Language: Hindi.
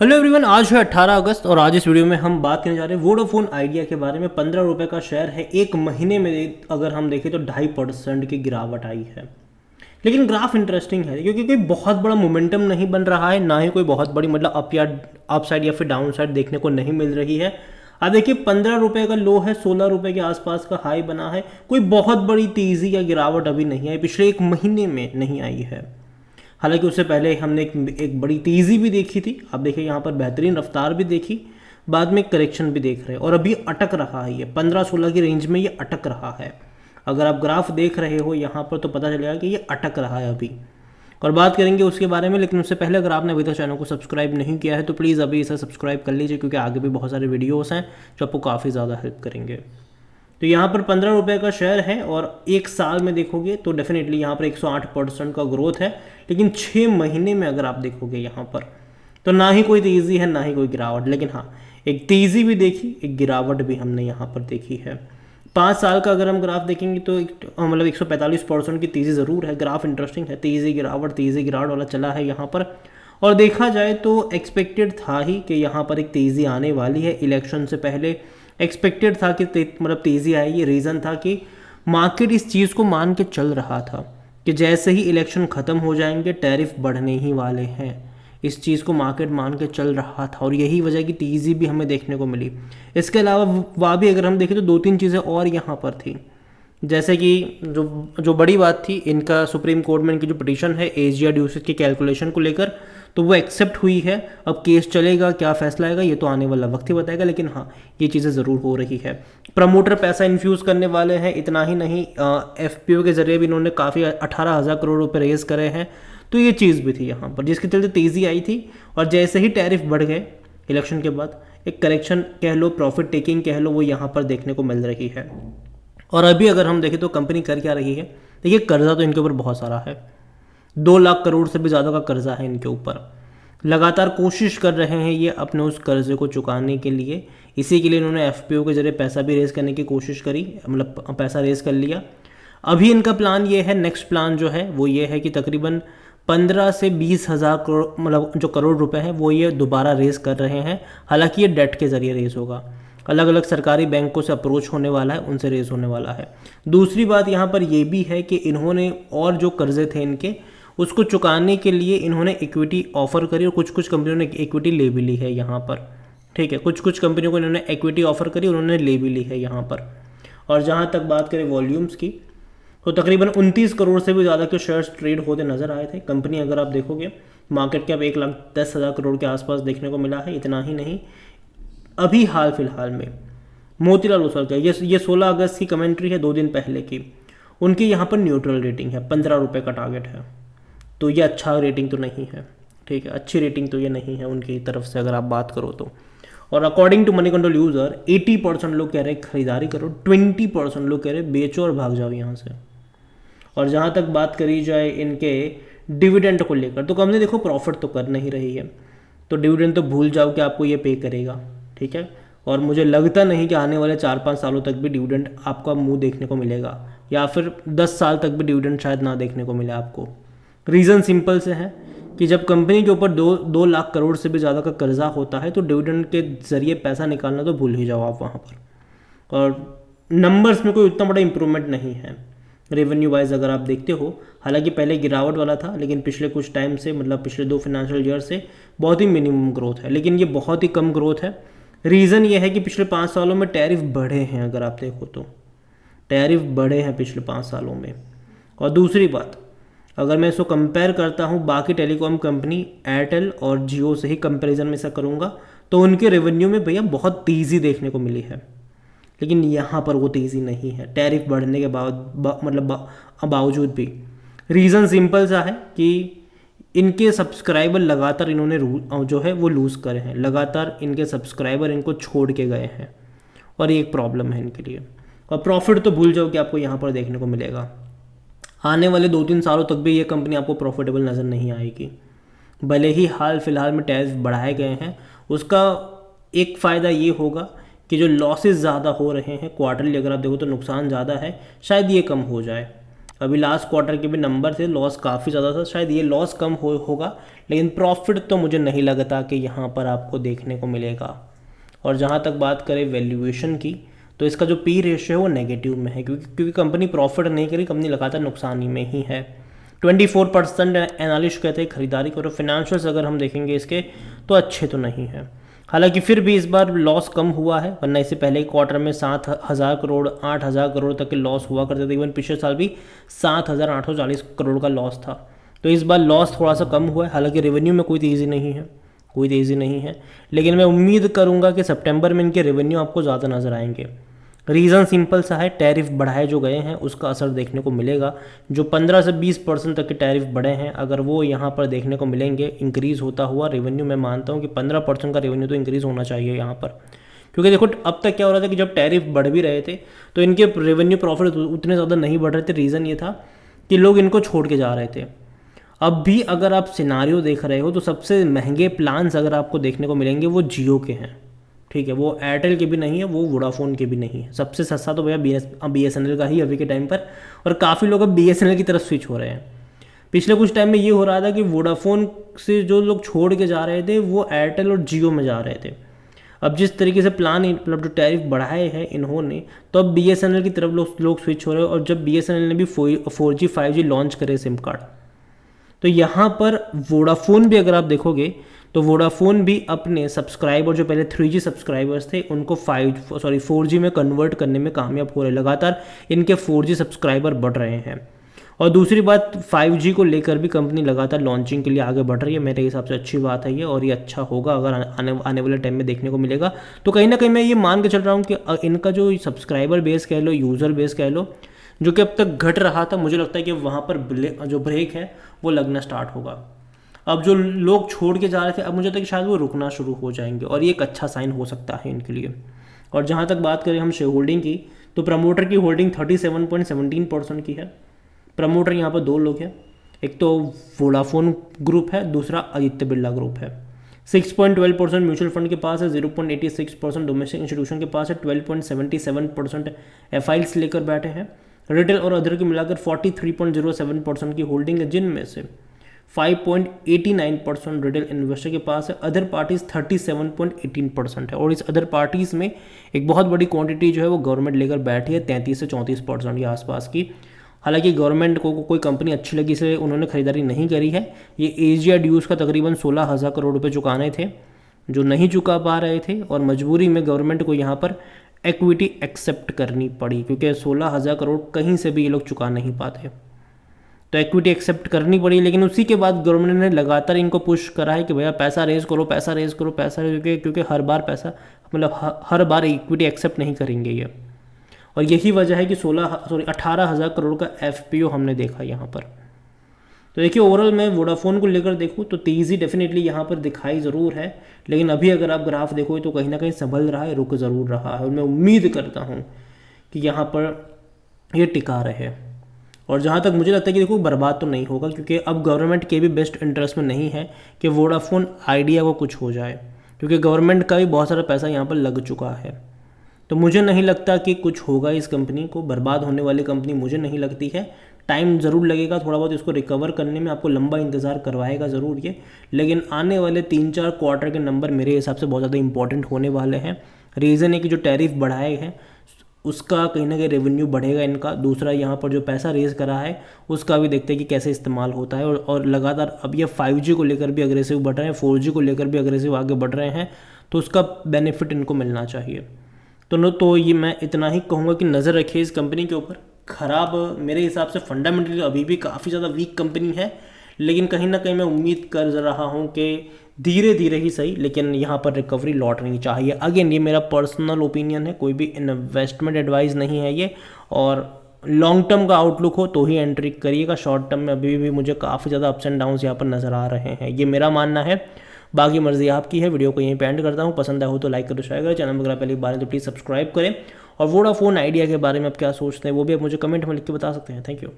हेलो एवरीवन, आज है 18 अगस्त और आज इस वीडियो में हम बात करने जा रहे हैं वोडाफोन आइडिया के बारे में। 15 रुपये का शेयर है। एक महीने में अगर हम देखें तो 2.5% की गिरावट आई है। लेकिन ग्राफ इंटरेस्टिंग है क्योंकि कोई बहुत बड़ा मोमेंटम नहीं बन रहा है, ना ही कोई बहुत बड़ी मतलब अप साइड या फिर डाउन साइड देखने को नहीं मिल रही है। अब देखिए 15 रुपये का लो है, 16 रुपये के आसपास का हाई बना है। कोई बहुत बड़ी तेज़ी या गिरावट अभी नहीं आई, पिछले एक महीने में नहीं आई है। हालांकि उससे पहले हमने एक बड़ी तेज़ी भी देखी थी। आप देखिए यहाँ पर बेहतरीन रफ्तार भी देखी, बाद में करेक्शन भी देख रहे हैं और अभी अटक रहा है। ये 15-16 की रेंज में ये अटक रहा है। अगर आप ग्राफ देख रहे हो यहाँ पर तो पता चलेगा कि ये अटक रहा है अभी, और बात करेंगे उसके बारे में। लेकिन उससे पहले अगर आपने अभी तक चैनल को सब्सक्राइब नहीं किया है तो प्लीज़ अभी इसे सब्सक्राइब कर लीजिए, क्योंकि आगे भी बहुत सारे वीडियोज़ हैं जो आपको काफ़ी ज़्यादा हेल्प करेंगे। तो यहाँ पर 15 रुपये का शेयर है और एक साल में देखोगे तो डेफिनेटली यहाँ पर 108% का ग्रोथ है। लेकिन 6 महीने में अगर आप देखोगे यहाँ पर तो ना ही कोई तेज़ी है ना ही कोई गिरावट। लेकिन हाँ, एक तेज़ी भी देखी, एक गिरावट भी हमने यहाँ पर देखी है। 5 साल का अगर हम ग्राफ देखेंगे तो मतलब 145% की तेज़ी ज़रूर है। ग्राफ इंटरेस्टिंग है, तेज़ी गिरावट वाला चला है यहाँ पर। और देखा जाए तो एक्सपेक्टेड था ही कि यहाँ पर एक तेज़ी आने वाली है। इलेक्शन से पहले एक्सपेक्टेड था कि मतलब तेज़ी आएगी। रीज़न था कि मार्केट इस चीज़ को मान के चल रहा था कि जैसे ही इलेक्शन ख़त्म हो जाएंगे टैरिफ बढ़ने ही वाले हैं। इस चीज़ को मार्केट मान के चल रहा था और यही वजह की तेज़ी भी हमें देखने को मिली। इसके अलावा वह भी अगर हम देखें तो 2-3 चीज़ें और यहाँ पर थी। जैसे कि जो बड़ी बात थी, इनका सुप्रीम कोर्ट में इनकी जो पिटीशन है एजिया ड्यूसेस की कैलकुलेशन को लेकर, तो वो एक्सेप्ट हुई है। अब केस चलेगा, क्या फैसला आएगा ये तो आने वाला वक्त ही बताएगा। लेकिन हाँ, ये चीज़ें ज़रूर हो रही है। प्रमोटर पैसा इन्फ्यूज़ करने वाले हैं। इतना ही नहीं, FPO के ज़रिए भी इन्होंने काफ़ी 18,000 करोड़ रुपये रेज़ करे हैं। तो ये चीज़ भी थी यहाँ पर जिसके चलते तेज़ी आई थी। और जैसे ही टैरिफ बढ़ गए इलेक्शन के बाद, एक करेक्शन कह लो, प्रॉफिट टेकिंग कह लो, वो यहाँ पर देखने को मिल रही है। और अभी अगर हम देखें तो कंपनी कर क्या रही है, देखिए कर्जा तो इनके ऊपर बहुत सारा है। 2 लाख करोड़ से भी ज़्यादा का कर्जा है इनके ऊपर। लगातार कोशिश कर रहे हैं ये अपने उस कर्जे को चुकाने के लिए। इसी के लिए इन्होंने FPO के जरिए पैसा भी रेज़ करने की कोशिश करी, मतलब पैसा रेज़ कर लिया। अभी इनका प्लान ये है, नेक्स्ट प्लान जो है वो ये है कि तकरीबन 15 से 20 हज़ार करोड़, मतलब जो करोड़ रुपए हैं वो ये दोबारा रेज़ कर रहे हैं। हालांकि ये डेट के ज़रिए रेज़ होगा, अलग अलग सरकारी बैंकों से अप्रोच होने वाला है, उनसे रेज़ होने वाला है। दूसरी बात यहाँ पर ये भी है कि इन्होंने और जो कर्जे थे इनके, उसको चुकाने के लिए इन्होंने इक्विटी ऑफर करी और कुछ कुछ कंपनियों ने इक्विटी ले भी ली है यहाँ पर। ठीक है, कुछ कुछ कंपनियों को इन्होंने इक्विटी ऑफर करी, उन्होंने ले भी ली है यहाँ पर। और जहाँ तक बात करें वॉल्यूम्स की, तो तकरीबन 29 करोड़ से भी ज़्यादा के शेयर्स ट्रेड होते नजर आए थे। कंपनी अगर आप देखोगे मार्केट कैप 1,10,000 करोड़ के आसपास देखने को मिला है। इतना ही नहीं, अभी हाल फिलहाल में मोतीलाल ओसवाल का ये 16 अगस्त की कमेंट्री है, 2 दिन पहले की, उनकी यहाँ पर न्यूट्रल रेटिंग है, 15 रुपये का टारगेट है। तो ये अच्छा रेटिंग तो नहीं है। ठीक है, अच्छी रेटिंग तो ये नहीं है उनकी तरफ से अगर आप बात करो तो। और according to Moneycontrol user 80% लोग कह रहे हैं खरीदारी करो, 20% लोग कह रहे हैं बेचो और भाग जाओ यहाँ से। और जहाँ तक बात करी जाए इनके डिविडेंड को लेकर, तो कंपनी देखो प्रॉफिट तो कर नहीं रही है, तो डिविडेंड तो भूल जाओ कि आपको ये पे करेगा। ठीक है, और मुझे लगता नहीं कि आने वाले 4-5 सालों तक भी डिविडेंड आपका मुंह देखने को मिलेगा, या फिर 10 साल तक भी डिविडेंड शायद ना देखने को मिले आपको। रीज़न सिंपल से है कि जब कंपनी के ऊपर 2 लाख करोड़ से भी ज़्यादा का कर्जा होता है तो डिविडेंड के ज़रिए पैसा निकालना तो भूल ही जाओ आप वहाँ पर। और नंबर्स में कोई उतना बड़ा इंप्रूवमेंट नहीं है रेवेन्यू वाइज अगर आप देखते हो। हालांकि पहले गिरावट वाला था, लेकिन पिछले कुछ टाइम से, मतलब पिछले 2 फाइनेंशियल ईयर से बहुत ही मिनिमम ग्रोथ है, लेकिन ये बहुत ही कम ग्रोथ है। रीज़न ये है कि पिछले 5 सालों में टैरिफ बढ़े हैं। अगर आप देखो तो टैरिफ बढ़े हैं पिछले 5 सालों में। और दूसरी बात, अगर मैं इसको कंपेयर करता हूँ बाकी टेलीकॉम कंपनी एयरटेल और जियो से ही कंपैरिजन में ऐसा करूँगा, तो उनके रेवेन्यू में भैया बहुत तेज़ी देखने को मिली है। लेकिन यहाँ पर वो तेज़ी नहीं है टैरिफ बढ़ने के बावजूद भी। रीज़न सिंपल सा है कि इनके सब्सक्राइबर लगातार इन्होंने जो है वो लूज़ करे हैं, लगातार इनके सब्सक्राइबर इनको छोड़ के गए हैं, और ये एक प्रॉब्लम है इनके लिए। और प्रॉफिट तो भूल जाओ कि आपको यहाँ पर देखने को मिलेगा। आने वाले 2-3 सालों तक भी ये कंपनी आपको प्रॉफिटेबल नज़र नहीं आएगी। भले ही हाल फिलहाल में टैरिफ बढ़ाए गए हैं, उसका एक फ़ायदा ये होगा कि जो लॉसेस ज़्यादा हो रहे हैं क्वार्टरली, अगर आप देखो तो नुकसान ज़्यादा है, शायद ये कम हो जाए। अभी लास्ट क्वार्टर के भी नंबर थे, लॉस काफ़ी ज़्यादा था, शायद ये लॉस कम होगा, लेकिन प्रॉफिट तो मुझे नहीं लगता कि यहाँ पर आपको देखने को मिलेगा। और जहाँ तक बात करें वैल्यूएशन की, तो इसका जो पी रेशियो है वो नेगेटिव में है, क्योंकि कंपनी प्रॉफिट नहीं करी, कंपनी लगातार नुकसानी में ही है। 24% एनालिस्ट कहते हैं खरीदारी करो। फाइनेंशियल्स अगर हम देखेंगे इसके तो अच्छे तो नहीं है, हालांकि फिर भी इस बार लॉस कम हुआ है, वरना इससे पहले के क्वार्टर में 7,000 करोड़ 8,000 करोड़ तक के लॉस हुआ करते थे। इवन पिछले साल भी 7,840 करोड़ का लॉस था। तो इस बार लॉस थोड़ा सा कम हुआ है, हालांकि रेवेन्यू में कोई तेज़ी नहीं है, लेकिन मैं उम्मीद करूंगा कि सितंबर में इनके रेवेन्यू आपको ज़्यादा नज़र आएंगे। रीज़न सिंपल सा है, टैरिफ बढ़ाए जो गए हैं उसका असर देखने को मिलेगा। जो 15 से 20% तक के टैरिफ बढ़े हैं, अगर वो यहाँ पर देखने को मिलेंगे इंक्रीज़ होता हुआ रेवेन्यू, मैं मानता हूँ कि 15% का रेवेन्यू तो इंक्रीज़ होना चाहिए यहाँ पर। क्योंकि देखो अब तक क्या हो रहा था कि जब टैरिफ बढ़ भी रहे थे तो इनके रेवेन्यू प्रॉफिट उतने ज़्यादा नहीं बढ़ रहे थे। रीज़न ये था कि लोग इनको छोड़ के जा रहे थे। अब भी अगर आप सिनारियो देख रहे हो तो सबसे महंगे प्लान्स अगर आपको देखने को मिलेंगे वो जियो के हैं, ठीक है, वो एयरटेल के भी नहीं है, वो वोडाफोन के भी नहीं है। सबसे सस्ता तो भैया BSNL का ही अभी के टाइम पर, और काफ़ी लोग अब BSNL की तरफ स्विच हो रहे हैं। पिछले कुछ टाइम में ये हो रहा था कि वोडाफोन से जो लोग छोड़ के जा रहे थे वो एयरटेल और जियो में जा रहे थे। अब जिस तरीके से प्लान मतलब जो टैरिफ बढ़ाए हैं इन्होंने, तो अब BSNL की तरफ लोग स्विच हो रहे हैं। और जब BSNL ने भी 4G 5G लॉन्च करे सिम कार्ड, तो यहाँ पर वोडाफोन भी अगर आप देखोगे तो वोडाफोन भी अपने सब्सक्राइबर जो पहले 3G सब्सक्राइबर्स थे उनको 4G में कन्वर्ट करने में कामयाब हो रहे हैं। लगातार इनके 4G सब्सक्राइबर बढ़ रहे हैं। और दूसरी बात 5G को लेकर भी कंपनी लगातार लॉन्चिंग के लिए आगे बढ़ रही है। मेरे हिसाब से अच्छी बात है ये, और ये अच्छा होगा अगर आने वाले टाइम में देखने को मिलेगा। तो कहीं ना कहीं मैं ये मान के चल रहा हूँ कि इनका जो सब्सक्राइबर बेस कह लो, यूज़र बेस कह लो, जो कि अब तक घट रहा था, मुझे लगता है कि वहाँ पर जो ब्रेक है वो लगना स्टार्ट होगा। अब जो लोग छोड़ के जा रहे थे, अब मुझे लगता है कि शायद वो रुकना शुरू हो जाएंगे, और ये एक अच्छा साइन हो सकता है इनके लिए। और जहाँ तक बात करें हम शेयर होल्डिंग की, तो प्रमोटर की होल्डिंग 37.17% की है। प्रमोटर यहाँ पर दो लोग हैं, एक तो वोडाफोन ग्रुप है, दूसरा आदित्य बिरला ग्रुप है। 6.12% म्यूचुअल फंड के पास है, 0.86% डोमेस्टिक इंस्टीट्यूशन के पास है, 12.77% एफआईएल्स लेकर बैठे हैं। रिटेल और अदर की मिलाकर 43.07% की होल्डिंग है, जिनमें से 5.89% रिटेल इन्वेस्टर के पास है। अदर पार्टीज 37.18% है, और इस अदर पार्टीज में एक बहुत बड़ी क्वांटिटी जो है वो गवर्नमेंट लेकर बैठी है, 33 से 34% के आसपास की। हालांकि गवर्नमेंट को कोई कंपनी अच्छी लगी से उन्होंने खरीदारी नहीं करी है। ये एशिया ड्यूज़ का तकरीबन 16,000 करोड़ रुपए चुकाने थे, जो नहीं चुका पा रहे थे, और मजबूरी में गवर्नमेंट को यहाँ पर इक्विटी एक्सेप्ट करनी पड़ी, क्योंकि 16,000 करोड़ कहीं से भी ये लोग चुका नहीं पाते, तो इक्विटी एक्सेप्ट करनी पड़ी। लेकिन उसी के बाद गवर्नमेंट ने लगातार इनको पुश करा है कि भैया पैसा रेज करो, पैसा रेज करो, पैसा रेज, क्योंकि हर बार पैसा मतलब हर बार इक्विटी एक्सेप्ट नहीं करेंगे ये। और यही वजह है कि 18,000 करोड़ का FPO हमने देखा यहाँ पर। तो देखिए ओवरऑल मैं वोडाफोन को लेकर देखूँ तो तेज़ी डेफिनेटली यहाँ पर दिखाई ज़रूर है, लेकिन अभी अगर आप ग्राफ देखो तो कहीं ना कहीं संभल रहा है, रुक ज़रूर रहा है, और मैं उम्मीद करता हूँ कि यहाँ पर ये टिका रहे। और जहाँ तक मुझे लगता है कि देखो बर्बाद तो नहीं होगा, क्योंकि अब गवर्नमेंट के भी बेस्ट इंटरेस्ट में नहीं है कि वोडाफोन आइडिया को कुछ हो जाए, क्योंकि गवर्नमेंट का भी बहुत सारा पैसा यहाँ पर लग चुका है। तो मुझे नहीं लगता कि कुछ होगा इस कंपनी को, बर्बाद होने वाली कंपनी मुझे नहीं लगती है। टाइम ज़रूर लगेगा, थोड़ा बहुत इसको रिकवर करने में आपको लंबा इंतज़ार करवाएगा ज़रूर ये, लेकिन आने वाले 3-4 क्वार्टर के नंबर मेरे हिसाब से बहुत ज़्यादा इंपॉर्टेंट होने वाले हैं। रीज़न है कि जो टैरिफ बढ़ाए हैं उसका कहीं ना कहीं रेवेन्यू बढ़ेगा इनका। दूसरा यहाँ पर जो पैसा रेज करा है उसका भी देखते हैं कि कैसे इस्तेमाल होता है, और लगातार अब ये 5G को लेकर भी अग्रेसिव बढ़ रहे हैं, 4G को लेकर भी अग्रेसिव आगे बढ़ रहे हैं, तो उसका बेनिफिट इनको मिलना चाहिए। तो ये मैं इतना ही कहूँगा कि नज़र रखिए इस कंपनी के ऊपर। ख़राब मेरे हिसाब से फंडामेंटली अभी भी काफ़ी ज़्यादा वीक कंपनी है, लेकिन कहीं ना कहीं मैं उम्मीद कर रहा हूँ कि धीरे धीरे ही सही, लेकिन यहाँ पर रिकवरी लौटनी चाहिए। अगेन ये मेरा पर्सनल ओपिनियन है, कोई भी इन्वेस्टमेंट एडवाइस नहीं है ये, और लॉन्ग टर्म का आउटलुक हो तो ही एंट्री करिएगा। शॉर्ट टर्म में अभी भी मुझे काफ़ी ज़्यादा अप्स एंड डाउन्स यहाँ पर नज़र आ रहे हैं, ये मेरा मानना है। बाकी मर्जी आपकी है। वीडियो को यहीं पे एंड करता हूँ। पसंद आया हो तो लाइक करो, शेयर करें, चैनल वगैरह पहली बार है तो प्लीज़ सब्सक्राइब करें। और वोडाफोन आइडिया के बारे में आप क्या सोचते हैं वो भी आप मुझे कमेंट में लिख के बता सकते हैं। Thank you.